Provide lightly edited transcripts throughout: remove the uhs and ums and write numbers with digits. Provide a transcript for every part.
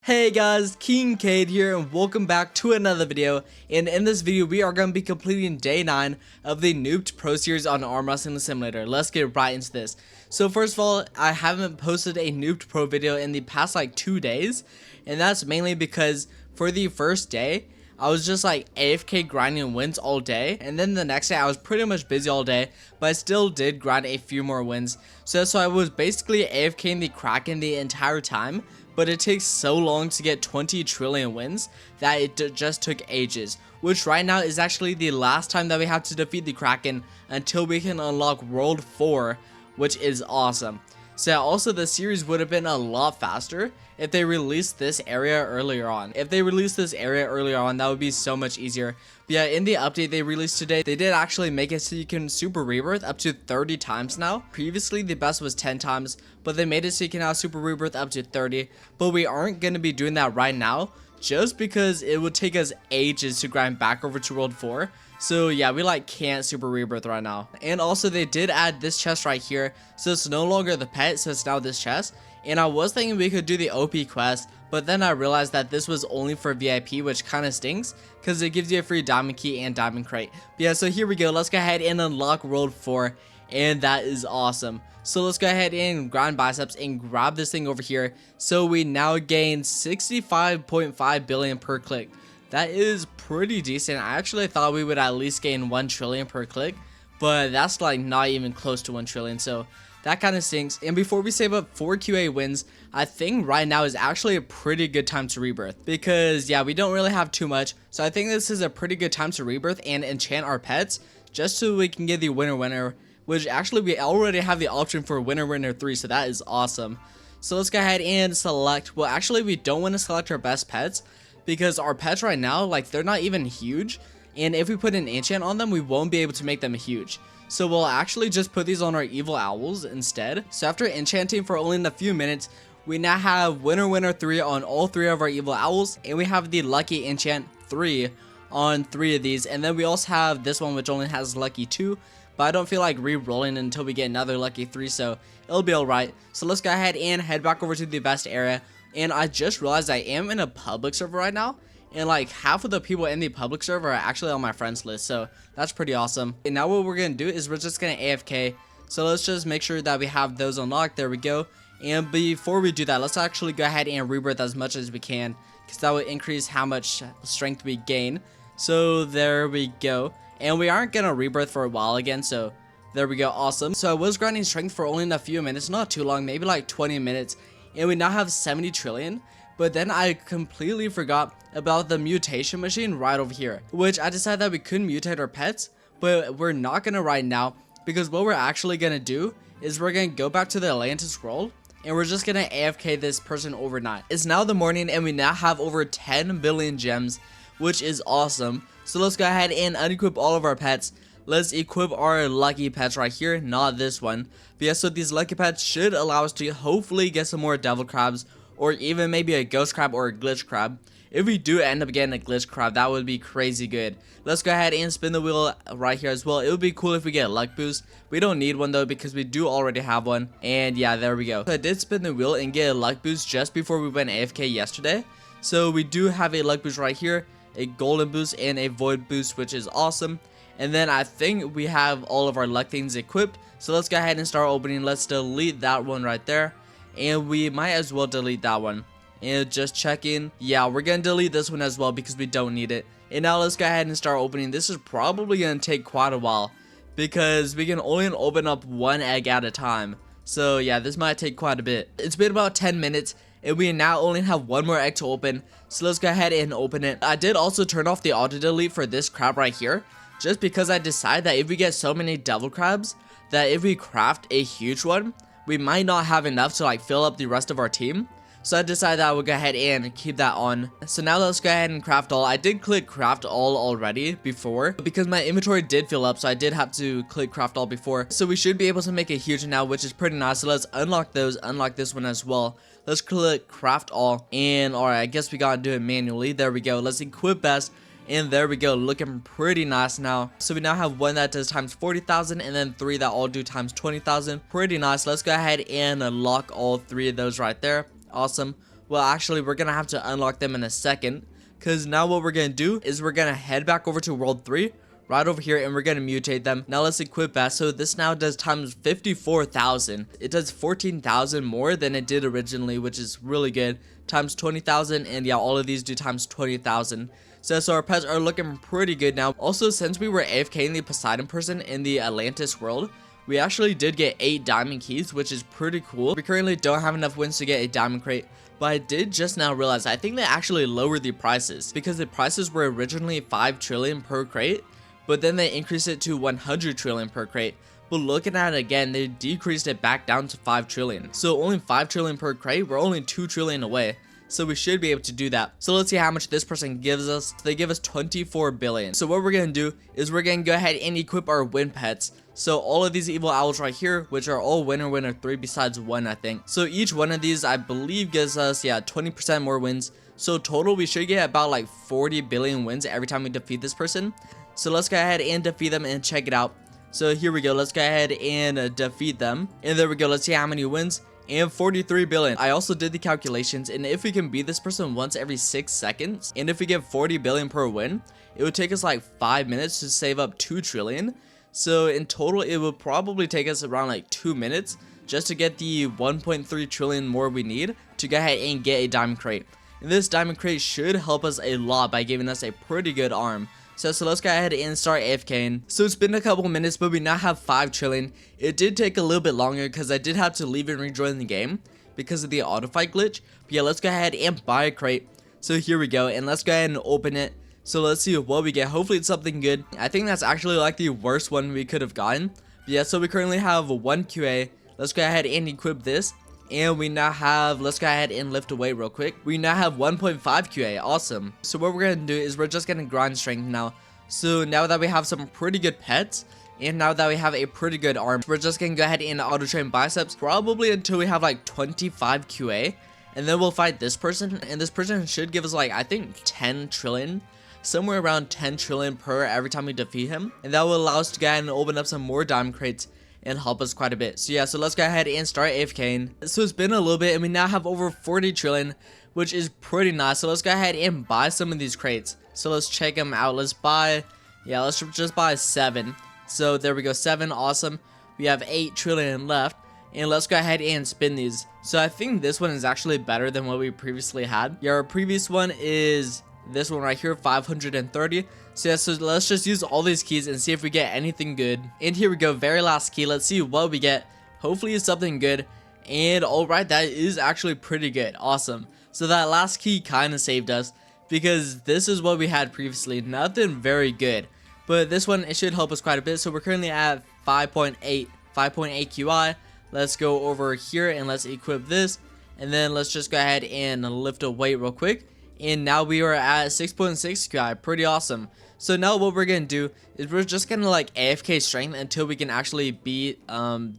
Hey guys, Kingkade here and welcome back to another video, and in this video we are going to be completing day 9 of the Noob Pro series on Arm Wrestling Simulator. Let's get right into this. So first of all, I haven't posted a Noob Pro video in the past like 2 days, and that's mainly because for the first day, I was just like AFK grinding wins all day, and then the next day I was pretty much busy all day, but I still did grind a few more wins. So I was basically AFKing the Kraken the entire time, but it takes so long to get 20 trillion wins that it just took ages, which right now is actually the last time that we have to defeat the Kraken until we can unlock World 4, which is awesome. So also the series would have been a lot faster if they released this area earlier on. That would be so much easier. But yeah, in the update they released today, they did actually make it so you can super rebirth up to 30 times now. Previously the best was 10 times, but they made it so you can now super rebirth up to 30. But we aren't going to be doing that right now, just because it would take us ages to grind back over to World 4. So yeah, we can't super rebirth right now. And also they did add this chest right here, so it's no longer the pet, so it's now this chest. And I was thinking we could do the OP quest, but then I realized that this was only for VIP, which kind of stinks, because it gives you a free diamond key and diamond crate. But yeah, so here we go. Let's go ahead and unlock World 4, and that is awesome. So let's go ahead and grind biceps and grab this thing over here. So we now gain 65.5 billion per click. That is pretty decent. I actually thought we would at least gain 1 trillion per click, but that's not even close to 1 trillion, so that kind of stinks. And before we save up 4 QA wins, I think right now is actually a pretty good time to rebirth, because yeah, we don't really have too much, so I think this is a pretty good time to rebirth and enchant our pets, just so we can get the winner, which actually we already have the option for winner 3, so that is awesome. So let's go ahead and select, well actually we don't want to select our best pets, because our pets right now, they're not even huge, and if we put an enchant on them, we won't be able to make them huge. So we'll actually just put these on our evil owls instead. So after enchanting for only a few minutes, we now have winner 3 on all 3 of our evil owls, and we have the lucky enchant 3 on 3 of these, and then we also have this one which only has lucky 2, but I don't feel like re-rolling until we get another lucky 3, so it'll be alright. So let's go ahead and head back over to the best area. And I just realized I am in a public server right now, and half of the people in the public server are actually on my friends list, so that's pretty awesome. And now what we're gonna do is we're just gonna AFK, so let's just make sure that we have those unlocked. There we go. And before we do that, let's actually go ahead and rebirth as much as we can, because that will increase how much strength we gain. So there we go. And we aren't gonna rebirth for a while again, so there we go. Awesome. So I was grinding strength for only a few minutes, not too long, maybe 20 minutes, and we now have 70 trillion. But then I completely forgot about the mutation machine right over here, which I decided that we could mutate our pets, but we're not gonna right now, because what we're actually gonna do is we're gonna go back to the Atlantis scroll, and we're just gonna AFK this person overnight. It's now the morning, and we now have over 10 billion gems, which is awesome. So let's go ahead and unequip all of our pets. Let's equip our lucky pets right here, not this one. But yeah, so these lucky pets should allow us to hopefully get some more devil crabs, or even maybe a ghost crab or a glitch crab. If we do end up getting a glitch crab, that would be crazy good. Let's go ahead and spin the wheel right here as well. It would be cool if we get a luck boost. We don't need one though, because we do already have one. And yeah, there we go. So I did spin the wheel and get a luck boost just before we went AFK yesterday. So we do have a luck boost right here, a golden boost and a void boost, which is awesome. And then I think we have all of our luck things equipped, so let's go ahead and start opening. Let's delete that one right there, and we might as well delete that one. And just checking, yeah, we're gonna delete this one as well because we don't need it. And now let's go ahead and start opening. This is probably gonna take quite a while, because we can only open up 1 egg at a time. So yeah, this might take quite a bit. It's been about 10 minutes, and we now only have 1 more egg to open, so let's go ahead and open it. I did also turn off the auto delete for this crab right here, just because I decided that if we get so many devil crabs, that if we craft a huge one, we might not have enough to fill up the rest of our team. So I decided that I would go ahead and keep that on. So now let's go ahead and craft all. I did click craft all already before, because my inventory did fill up, so I did have to click craft all before. So we should be able to make a huge now, which is pretty nice. So let's unlock those, unlock this one as well. Let's click craft all, and alright, I guess we gotta do it manually. There we go. Let's equip best. And there we go, looking pretty nice now. So we now have one that does times 40,000, and then 3 that all do times 20,000. Pretty nice. Let's go ahead and unlock all 3 of those right there. Awesome. Well, actually, we're gonna have to unlock them in a second, because now what we're gonna do is we're gonna head back over to World 3, right over here, and we're gonna mutate them. Now let's equip that. So this now does times 54,000. It does 14,000 more than it did originally, which is really good. Times 20,000, and yeah, all of these do times 20,000. So our pets are looking pretty good now. Also, since we were AFK in the Poseidon person in the Atlantis world, we actually did get 8 diamond keys, which is pretty cool. We currently don't have enough wins to get a diamond crate, but I did just now realize I think they actually lowered the prices, because the prices were originally 5 trillion per crate, but then they increased it to 100 trillion per crate. But looking at it again, they decreased it back down to 5 trillion. So only 5 trillion per crate, we're only 2 trillion away. So we should be able to do that. So let's see how much this person gives us. They give us 24 billion. So what we're going to do is we're going to go ahead and equip our win pets. So all of these evil owls right here, which are all winner 3 besides 1, I think. So each one of these, I believe, gives us, yeah, 20% more wins. So total, we should get about like 40 billion wins every time we defeat this person. So let's go ahead and defeat them and check it out. So here we go. Let's go ahead and defeat them. And there we go. Let's see how many wins. And 43 billion. I also did the calculations, and if we can beat this person once every 6 seconds, and if we get 40 billion per win, it would take us like 5 minutes to save up 2 trillion. So in total, it would probably take us around like 2 minutes just to get the 1.3 trillion more we need to go ahead and get a diamond crate. And this diamond crate should help us a lot by giving us a pretty good arm. So let's go ahead and start AFKing. So it's been a couple minutes, but we now have 5 trillion. It did take a little bit longer because I did have to leave and rejoin the game because of the auto fight glitch. But yeah, let's go ahead and buy a crate. So here we go, and let's go ahead and open it. So let's see what we get. Hopefully it's something good. I think that's actually like the worst one we could have gotten. But yeah, so we currently have 1 QA. Let's go ahead and equip this. And we now have, let's go ahead and lift a weight real quick. We now have 1.5 QA, awesome. So what we're gonna do is we're just gonna grind strength now. So now that we have some pretty good pets, and now that we have a pretty good arm, we're just gonna go ahead and auto train biceps, probably until we have like 25 QA. And then we'll fight this person, and this person should give us like, I think 10 trillion. Somewhere around 10 trillion per every time we defeat him. And that will allow us to go ahead and open up some more diamond crates and help us quite a bit. So yeah, so let's go ahead and start AFKing. So it's been a little bit, and we now have over 40 trillion, which is pretty nice. So let's go ahead and buy some of these crates. So let's check them out. Let's buy, yeah, let's just buy 7. So there we go, 7, awesome. We have 8 trillion left, and let's go ahead and spin these. So I think this one is actually better than what we previously had. Yeah, our previous one is this one right here, 530. So yeah, so let's just use all these keys and see if we get anything good. And here we go, very last key. Let's see what we get. Hopefully it's something good. And alright, that is actually pretty good. Awesome. So that last key kind of saved us, because this is what we had previously. Nothing very good. But this one, it should help us quite a bit. So we're currently at 5.8 QI. Let's go over here and let's equip this. And then let's just go ahead and lift a weight real quick. And now we are at 6.6 QI, pretty awesome. So now what we're gonna do is we're just gonna like AFK strength until we can actually beat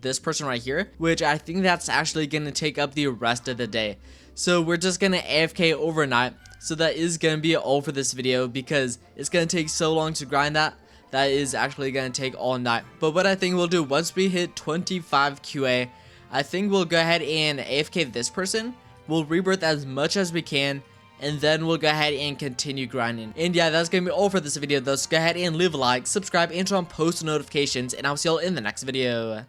this person right here, which I think that's actually gonna take up the rest of the day. So we're just gonna AFK overnight. So that is gonna be all for this video, because it's gonna take so long to grind that. That is actually gonna take all night. But what I think we'll do once we hit 25 QA, I think we'll go ahead and AFK this person. We'll rebirth as much as we can, and then we'll go ahead and continue grinding. And yeah, that's gonna be all for this video though. So go ahead and leave a like, subscribe, and turn on post notifications, and I'll see y'all in the next video.